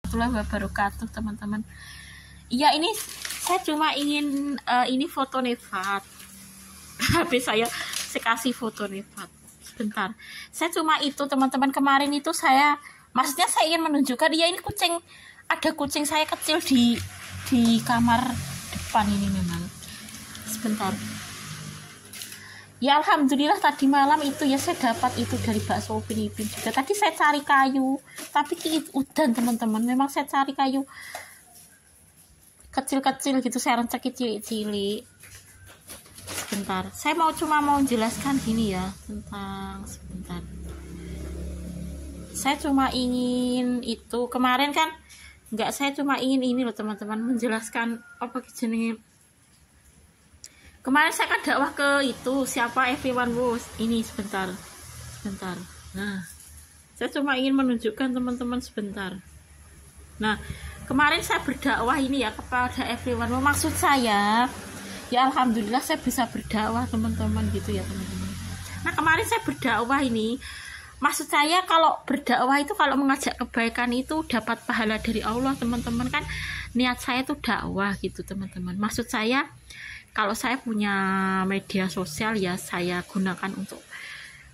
warahmatullahi wabarakatuh, teman-teman. Iya, ini saya cuma ingin ini foto Nevat. HP saya kasih foto Nevat. Sebentar. Saya cuma itu, teman-teman. Kemarin itu maksudnya saya ingin menunjukkan ya ini kucing, ada kucing saya kecil di kamar depan ini memang. Sebentar. Ya alhamdulillah tadi malam itu ya saya dapat itu dari bakso Upin Ipin juga. Tadi saya cari kayu, tapi udan teman-teman. Memang saya cari kayu kecil-kecil gitu, saya renceki cilik-cilik. Sebentar, saya cuma mau menjelaskan gini ya tentang sebentar. Saya cuma ingin itu kemarin kan saya cuma ingin ini loh teman-teman, menjelaskan apa jenenge. Kemarin saya kan dakwah ke itu siapa everyone was ini sebentar. Nah, saya cuma ingin menunjukkan teman-teman sebentar. Nah, kemarin saya berdakwah ini ya kepada everyone. Maksud saya, ya alhamdulillah saya bisa berdakwah teman-teman gitu ya teman-teman. Nah, kemarin saya berdakwah ini, maksud saya kalau berdakwah itu kalau mengajak kebaikan itu dapat pahala dari Allah teman-teman, kan niat saya itu dakwah gitu teman-teman. Maksud saya kalau saya punya media sosial ya saya gunakan untuk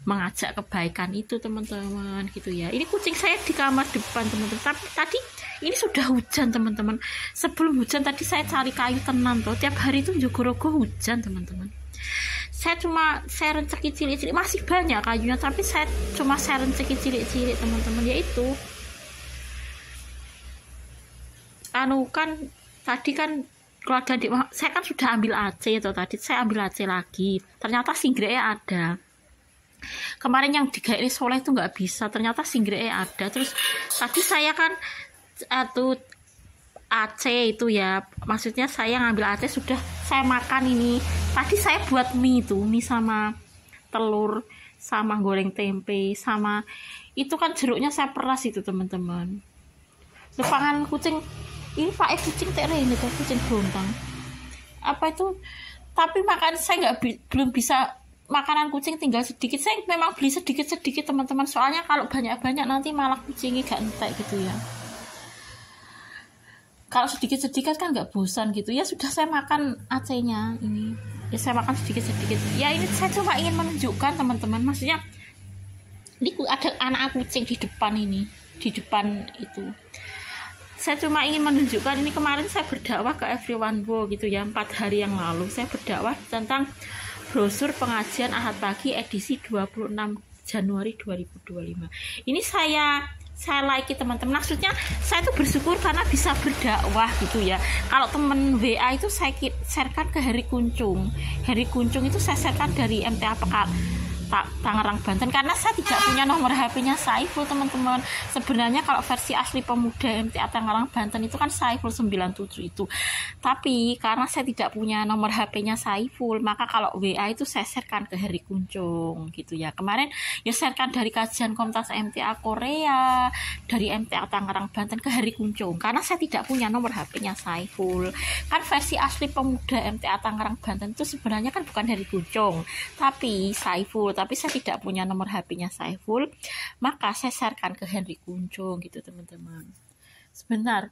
mengajak kebaikan itu teman-teman gitu ya. Ini kucing saya di kamar depan teman-teman. Tapi tadi ini sudah hujan teman-teman. Sebelum hujan tadi saya cari kayu tenan tuh. Tiap hari itu jogo-jogo hujan teman-teman. Saya renceki cilik-cilik, masih banyak kayunya tapi saya renceki cilik-cilik teman-teman, yaitu kan tadi kan keluarga saya kan sudah ambil AC itu tadi, saya ambil AC lagi, ternyata singgreknya ada. Kemarin yang digairi Soleh itu nggak bisa, ternyata singgreknya ada. Terus tadi saya kan AC itu ya, maksudnya saya ngambil AC sudah saya makan ini. Tadi saya buat mie sama telur, sama goreng tempe, sama itu kan jeruknya saya peras itu teman-teman. Lepangan kucing ini Pak kucing ini tuh kucing bontang apa itu, tapi makan saya belum bisa makanan kucing, tinggal sedikit. Saya memang beli sedikit teman-teman, soalnya kalau banyak-banyak nanti malah kucingnya gak entek gitu ya. Kalau sedikit-sedikit kan gak bosan gitu ya. Sudah saya makan AC-nya ini ya, saya makan sedikit-sedikit ya. Ini saya cuma ingin menunjukkan teman-teman, maksudnya ini ada anak kucing di depan itu. Saya cuma ingin menunjukkan ini, kemarin saya berdakwah ke everyone gitu ya, 4 hari yang lalu saya berdakwah tentang brosur pengajian Ahad Pagi edisi 26 Januari 2025. Ini saya like teman-teman. Maksudnya saya tuh bersyukur karena bisa berdakwah gitu ya. Kalau temen WA itu saya sharekan ke Heri Kuncung. Heri Kuncung itu saya sharekan dari MTA Tangerang Banten, karena saya tidak punya nomor HP-nya Saiful teman-teman. Sebenarnya kalau versi asli pemuda MTA Tangerang Banten itu kan Saiful 97 itu, tapi karena saya tidak punya nomor HP-nya Saiful, maka kalau WA itu saya sharekan ke Heri Kuncung gitu ya. Kemarin ya sharekan dari kajian Komtas MTA Korea, dari MTA Tangerang Banten ke Heri Kuncung, karena saya tidak punya nomor HP-nya Saiful. Kan versi asli pemuda MTA Tangerang Banten itu sebenarnya kan bukan Heri Kuncung tapi Saiful, tapi saya tidak punya nomor HP-nya Saiful, maka saya sharekan ke Henry Kuncung gitu teman-teman. Sebentar,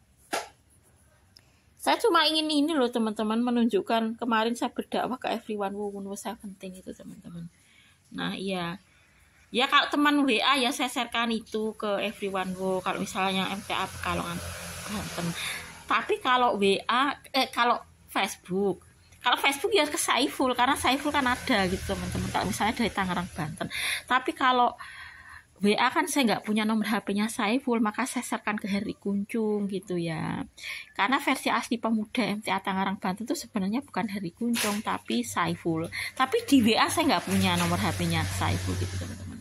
saya cuma ingin ini loh teman-teman, menunjukkan kemarin saya berdakwah ke everyone woman was 17 itu teman-teman. Nah iya ya, kalau teman WA ya saya sharekan itu ke everyone kalau misalnya MTA Pekalongan Banten. Tapi kalau WA kalau Facebook ya ke Saiful, karena Saiful kan ada gitu teman-teman, kalau misalnya dari Tangerang Banten. Tapi kalau WA kan saya nggak punya nomor HP-nya Saiful, maka saya sharekan ke Heri Kuncung gitu ya. Karena versi asli pemuda MTA Tangerang Banten itu sebenarnya bukan Heri Kuncung tapi Saiful. Tapi di WA saya nggak punya nomor HP-nya Saiful gitu teman-teman.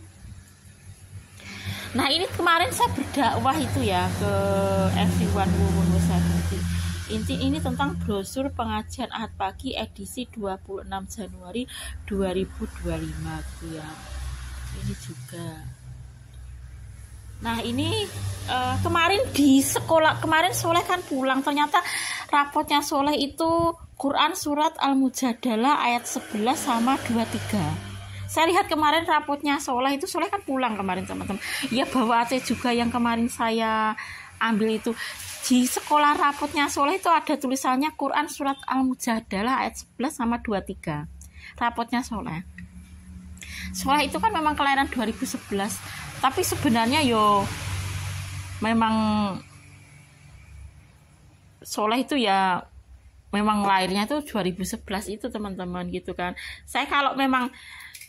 Nah ini kemarin saya berdakwah itu ya ke everyone woman was 17. Ini tentang brosur pengajian Ahad Pagi edisi 26 Januari 2025 gitu ya. Ini juga. Nah ini kemarin di sekolah, kemarin Soleh kan pulang, ternyata rapotnya Soleh itu Quran surat Al-Mujadalah ayat 11 sama 23. Saya lihat kemarin rapotnya Soleh itu, Soleh kan pulang kemarin teman-teman. Ya bawa AC juga yang kemarin saya ambil itu. Di sekolah rapotnya Soleh itu ada tulisannya Quran surat Al-Mujadalah ayat 11 sama 23. Rapotnya Soleh. Soleh itu kan memang kelahiran 2011. Tapi sebenarnya yo memang Soleh itu ya memang lahirnya itu 2011 itu teman-teman gitu kan. Saya kalau memang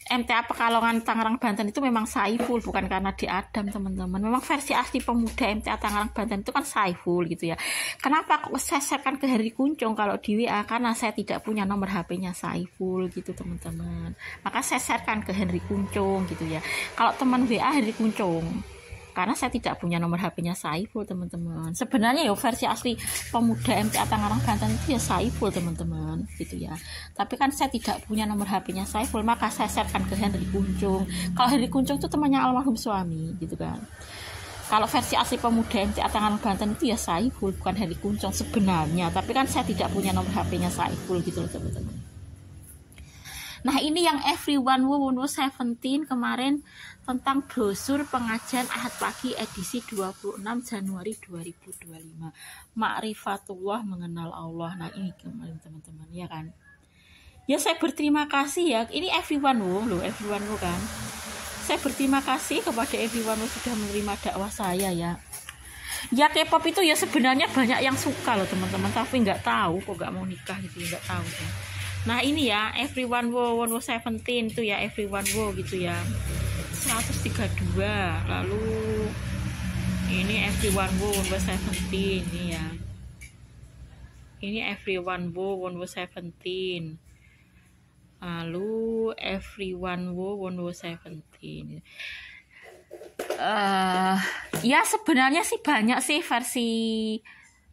MTA Pekalongan Tangerang Banten itu memang Saiful, bukan karena di Adam teman-teman. Memang versi asli pemuda MTA Tangerang Banten itu kan Saiful gitu ya. Kenapa kok saya share-kan ke Henry Kuncung kalau di WA? Karena saya tidak punya nomor HP-nya Saiful gitu teman-teman. Maka saya share-kan ke Henry Kuncung gitu ya. Kalau teman WA Henry Kuncung, karena saya tidak punya nomor HP-nya Saiful teman-teman. Sebenarnya ya versi asli pemuda MTA Tangerang Banten itu ya Saiful teman-teman gitu ya. Tapi kan saya tidak punya nomor HP-nya Saiful, maka saya share-kan ke Henry Kuncung. Kalau Henry Kuncung itu temannya almarhum suami gitu kan. Kalau versi asli pemuda MTA Tangerang Banten itu ya Saiful, bukan Henry Kuncung sebenarnya. Tapi kan saya tidak punya nomor HP-nya Saiful gitu loh teman-teman. Nah ini yang Everyone Wonwo 17 kemarin tentang brosur pengajian Ahad pagi edisi 26 Januari 2025. Ma'rifatullah mengenal Allah. Nah ini kemarin teman-teman ya kan. Ya saya berterima kasih ya. Ini Everyone loh, Everyone kan. Saya berterima kasih kepada Everyone sudah menerima dakwah saya ya. Ya K-pop itu ya sebenarnya banyak yang suka loh teman-teman, tapi nggak tahu kok nggak mau nikah gitu, nggak tahu ya. Nah ini ya Everyone Wo 17 itu ya Everyone Wo gitu ya 132. Lalu ini Everyone Wo 17 ini ya. Ini Everyone Wo 17. Lalu Everyone Wo 17. Ya sebenarnya sih banyak sih versi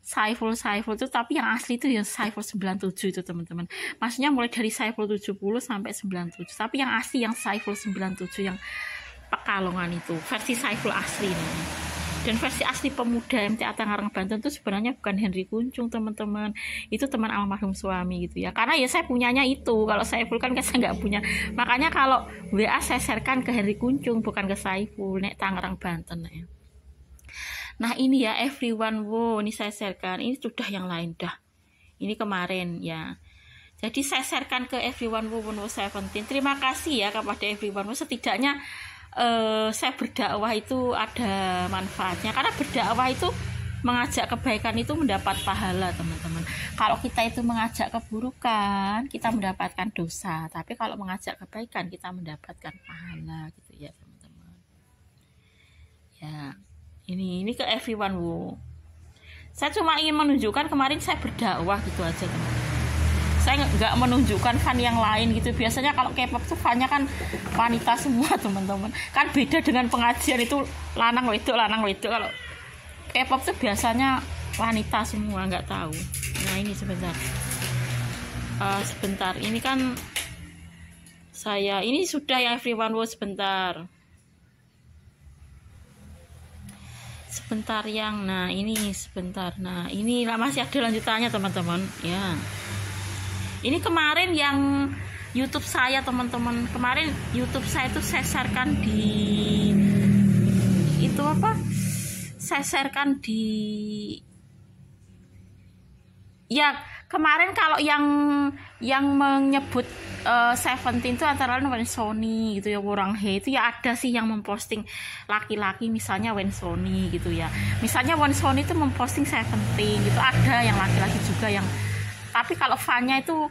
Saiful itu, tapi yang asli itu ya Saiful 97 itu teman-teman. Maksudnya mulai dari Saiful 70 sampai 97. Tapi yang asli yang Saiful 97 yang Pekalongan itu versi Saiful asli nih. Dan versi asli pemuda MTA Tangerang Banten itu sebenarnya bukan Henry Kuncung teman-teman. Itu teman almarhum suami gitu ya. Karena ya saya punyanya itu. Kalau Saiful kan saya nggak punya. Makanya kalau WA saya share-kan ke Henry Kuncung bukan ke Saiful nek Tangerang Banten ya. Nah ini ya Everyone Wo, ini saya share-kan. Ini sudah yang lain dah. Ini kemarin ya. Jadi saya share-kan ke Everyone Wo 17. Terima kasih ya kepada Everyone Wo. Setidaknya saya berdakwah itu ada manfaatnya. Karena berdakwah itu mengajak kebaikan itu mendapat pahala teman-teman. Kalau kita itu mengajak keburukan, kita mendapatkan dosa. Tapi kalau mengajak kebaikan, kita mendapatkan pahala gitu ya teman-teman. Ya. Ini ke Everyone Wo. Saya cuma ingin menunjukkan kemarin saya berdakwah gitu aja teman-teman. Saya nggak menunjukkan fan yang lain gitu. Biasanya kalau K-pop tuh fannya kan wanita semua teman-teman. Kan beda dengan pengajian itu lanang wedok. Kalau K-pop tuh biasanya wanita semua, nggak tahu. Nah ini sebentar. Sebentar. Ini kan saya ini sudah ya Everyone Wo sebentar. Sebentar yang nah ini sebentar. Nah ini masih ada lanjutannya teman-teman ya. Ini kemarin yang YouTube saya teman-teman. Kemarin YouTube saya itu saya share-kan di itu apa? Saya share-kan di ya kemarin kalau yang menyebut 17 itu antara lain Wensoni gitu ya, Worang He itu ya ada sih yang memposting laki-laki misalnya Wensoni gitu ya. Misalnya Wensoni itu memposting 17 gitu, ada yang laki-laki juga yang, tapi kalau fannya itu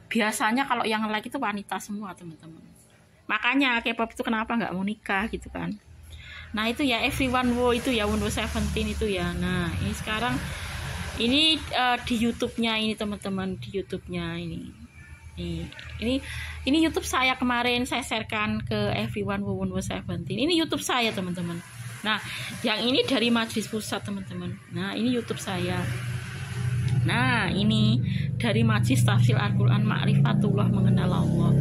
biasanya kalau yang laki itu wanita semua teman-teman. Makanya K-pop itu kenapa nggak mau nikah gitu kan. Nah itu ya Everyone Wo itu ya Wonwo 17 itu ya. Nah ini sekarang ini di YouTube-nya ini teman-teman, di YouTube-nya ini YouTube saya kemarin saya share-kan ke Everyone Wo 17. Ini YouTube saya teman-teman. Nah yang ini dari Majelis Pusat teman-teman. Nah ini YouTube saya. Nah ini dari Majelis Tafsir Al-Quran Ma'rifatullah mengenal Allah.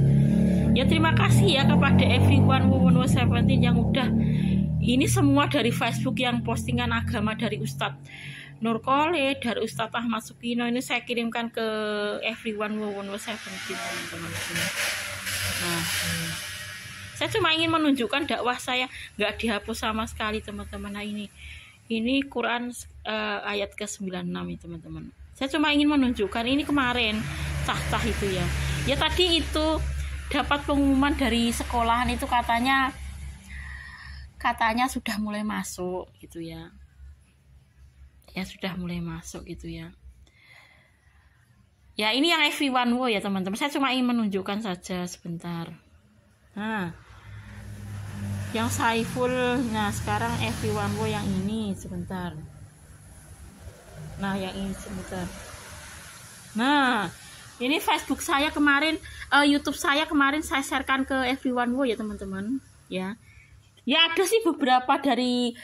Ya terima kasih ya kepada Everyone Wo 17 yang udah, ini semua dari Facebook yang postingan agama dari Ustadz Nur Kole, dari Ustadz Ahmad Sukino, ini saya kirimkan ke Everyone Wo 17 teman-teman. Nah saya cuma ingin menunjukkan dakwah saya nggak dihapus sama sekali teman-teman. Nah ini Ini Quran ayat ke-96 ya teman-teman. Saya cuma ingin menunjukkan ini kemarin cah-cah itu ya. Ya tadi itu dapat pengumuman dari sekolahan itu katanya sudah mulai masuk gitu ya. Ya sudah mulai masuk gitu ya. Ya ini yang Everyone ya teman-teman. Saya cuma ingin menunjukkan saja sebentar. Nah, yang Saiful, nah sekarang Everyone yang ini sebentar. Nah yang ini sebentar. Nah ini Facebook saya kemarin, YouTube saya kemarin saya sharekan ke Everyone ya teman-teman. Ya ada sih beberapa dari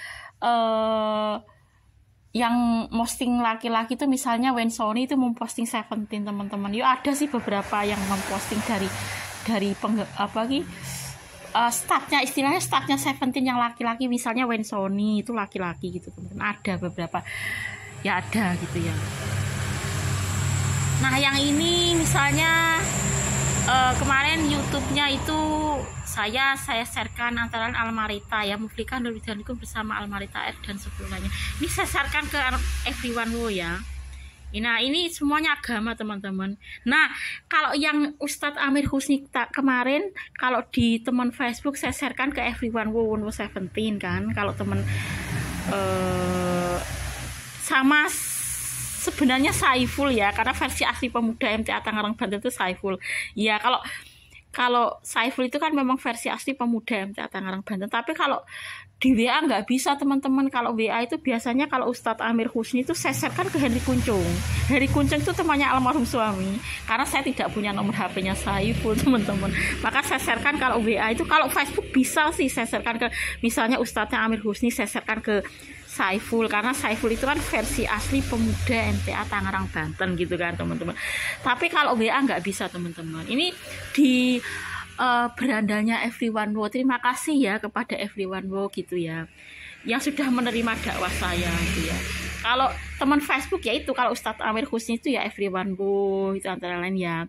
yang posting laki-laki itu, misalnya Wensoni itu memposting Seventeen teman-teman. Ya ada sih beberapa yang memposting dari startnya, istilahnya startnya Seventeen yang laki-laki, misalnya Wensoni itu laki-laki gitu teman-teman. Ada beberapa ya, ada gitu ya. Nah yang ini misalnya kemarin YouTube-nya itu saya sharekan antara Almarita ya, Muflika Nurwidaniku bersama Almarita R dan sebelumnya. Ini saya sharekan ke Everyone ya. Nah ini semuanya agama teman-teman. Nah kalau yang Ustadz Amir Husni kemarin, kalau di teman Facebook saya sharekan ke Everyone Seventeen kan. Kalau teman sama sebenarnya Saiful ya, karena versi asli pemuda MTA Tangerang Banten itu Saiful. Ya kalau Saiful itu kan memang versi asli pemuda MTA Tangerang Banten. Tapi kalau di WA nggak bisa teman-teman. Kalau WA itu biasanya kalau Ustadz Amir Husni itu saya sharekan ke Henry Kuncung. Henry Kuncung itu temannya almarhum suami. Karena saya tidak punya nomor HP-nya Saiful teman-teman. Maka saya sharekan kalau WA itu. Kalau Facebook bisa sih saya sharekan ke misalnya Ustadznya Amir Husni, saya sharekan ke Saiful, karena Saiful itu kan versi asli pemuda MTA Tangerang Banten gitu kan teman-teman. Tapi kalau WA nggak bisa teman-teman. Ini di berandanya Everyone. Terima kasih ya kepada Everyone gitu ya, yang sudah menerima dakwah saya gitu ya. Kalau teman Facebook ya itu, kalau Ustadz Amir Husni itu ya Everyone itu antara lain ya.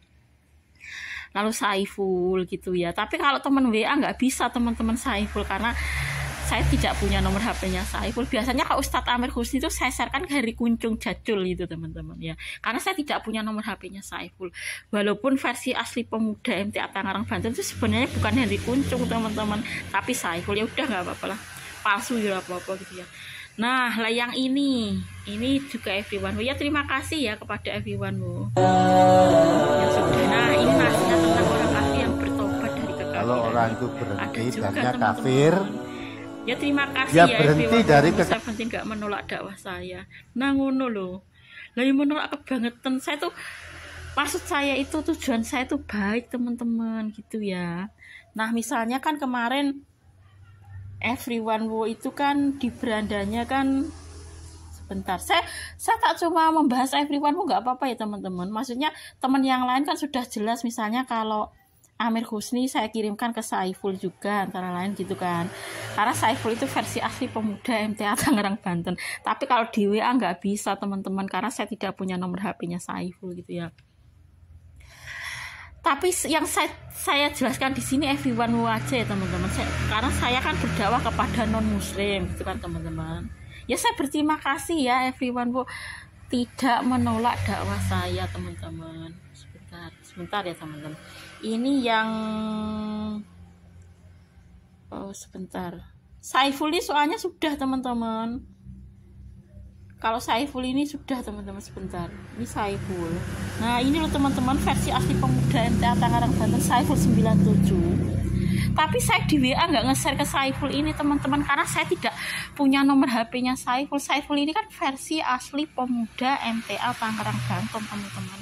Lalu Saiful gitu ya. Tapi kalau teman WA nggak bisa teman-teman Saiful, karena saya tidak punya nomor HP-nya Saiful. Biasanya kalau Ustadz Amir Husni itu saya sharekan ke Heri Kuncung Jajul gitu teman-teman ya. Karena saya tidak punya nomor HP-nya Saiful. Walaupun versi asli pemuda MTA Tangerang Banten itu sebenarnya bukan Heri Kuncung teman-teman, tapi Saiful. Ya udah nggak apa-apa lah, palsu ya apa-apa gitu ya. Nah lah yang ini juga Everyone ya. Terima kasih ya kepada Everyone yang sudah. Nah ini nasihat tentang orang kafir yang bertobat dari kekafiran. Kalau orang itu berhenti dannya kafir, ya terima kasih ya ya berhenti dari Seventeen gak menolak dakwah saya. Nah ngono loh. Lah menolak kebangetan. Saya tuh, maksud saya itu, tujuan saya tuh baik teman-teman gitu ya. Nah misalnya kan kemarin Everyone itu kan di berandanya kan, sebentar, saya tak cuma membahas Everyone nggak apa-apa ya teman-teman. Maksudnya teman yang lain kan sudah jelas, misalnya kalau Amir Husni saya kirimkan ke Saiful juga antara lain gitu kan, karena Saiful itu versi asli pemuda MTA Tangerang Banten. Tapi kalau di WA nggak bisa teman-teman, karena saya tidak punya nomor HP-nya Saiful gitu ya. Tapi yang saya jelaskan di sini Everyone aja ya teman-teman, karena saya kan berdakwah kepada non muslim gitu kan teman-teman. Ya saya berterima kasih ya Everyone tidak menolak dakwah saya teman-teman. Sebentar ya teman-teman. Ini yang sebentar. Saiful ini soalnya sudah teman-teman. Kalau Saiful ini sudah teman-teman, sebentar. Ini Saiful. Nah ini loh teman-teman, versi asli pemuda MTA Tangerang Banten Saiful 97. Tapi saya di WA nggak nge-share ke Saiful ini teman-teman, karena saya tidak punya nomor HP-nya Saiful. Saiful ini kan versi asli pemuda MTA Tangerang Banten teman-teman.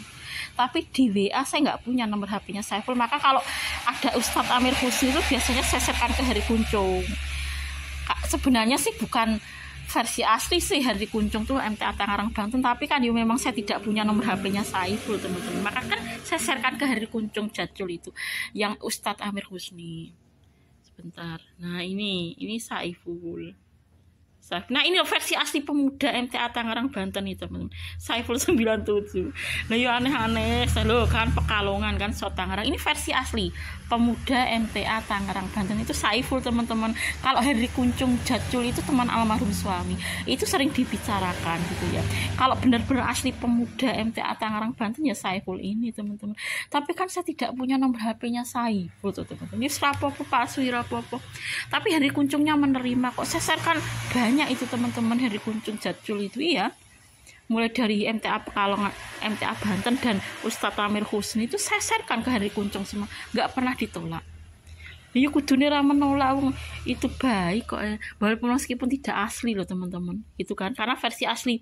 Tapi di WA saya nggak punya nomor HP-nya Saiful. Maka kalau ada Ustadz Amir Husni itu biasanya saya sharekan ke Heri Kuncung. Sebenarnya sih bukan versi asli sih Heri Kuncung tuh MTA Tangerang Banten, tapi kan memang saya tidak punya nomor HP-nya Saiful teman-teman. Maka kan saya sharekan ke Heri Kuncung Jajul itu, yang Ustadz Amir Husni. Sebentar. Nah ini Saiful. Nah ini versi asli pemuda MTA Tangerang Banten itu teman-teman, Saiful 97. Nah ya aneh-aneh, loh kan Pekalongan kan so Tangerang. Ini versi asli pemuda MTA Tangerang Banten itu Saiful teman-teman. Kalau Henry Kuncung Jacul itu teman almarhum suami, itu sering dibicarakan gitu ya. Kalau benar-benar asli pemuda MTA Tangerang Banten ya Saiful ini teman-teman. Tapi kan saya tidak punya nomor HP-nya Saiful tuh teman-teman. Ini rapopo palsu rapopo. Tapi Henry Kuncungnya menerima kok. Saya sharekan banyak itu teman-teman Henry Kuncung Jacul itu iya. Mulai dari MTA Pekalongan, MTA Banten dan Ustadz Amir Husni itu saya sharekan ke Henry Kuncung semua, nggak pernah ditolak. Ya kudune ra menolak itu baik kok walaupun meskipun tidak asli loh teman-teman gitu kan, karena versi asli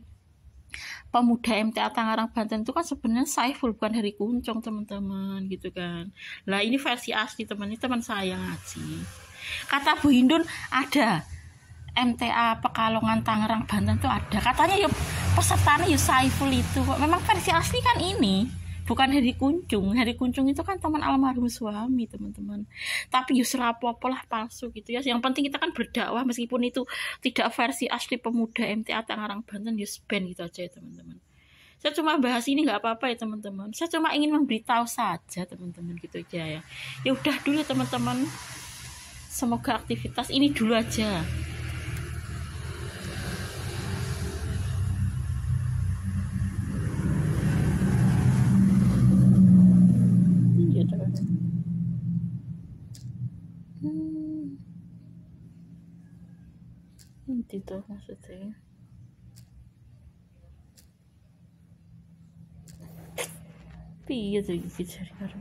pemuda MTA Tangerang Banten itu kan sebenarnya Saiful bukan Henry Kuncung teman-teman gitu kan. Lah ini versi asli teman saya ngaji. Kata Bu Hindun ada MTA Pekalongan Tangerang Banten tuh ada, katanya ya pesertanya ya Saiful itu kok. Memang versi asli kan ini bukan Henry Kuncung. Henry Kuncung itu kan teman almarhum suami teman-teman, tapi ya serapopo lah palsu gitu ya. Yang penting kita kan berdakwah meskipun itu tidak versi asli pemuda MTA Tangerang Banten, ya ban gitu aja ya teman-teman. Saya cuma bahas ini nggak apa-apa ya teman-teman, saya cuma ingin memberitahu saja teman-teman gitu aja ya. Ya udah dulu teman-teman, semoga aktivitas ini dulu aja. Itu maksudnya piye tuh iki jare karo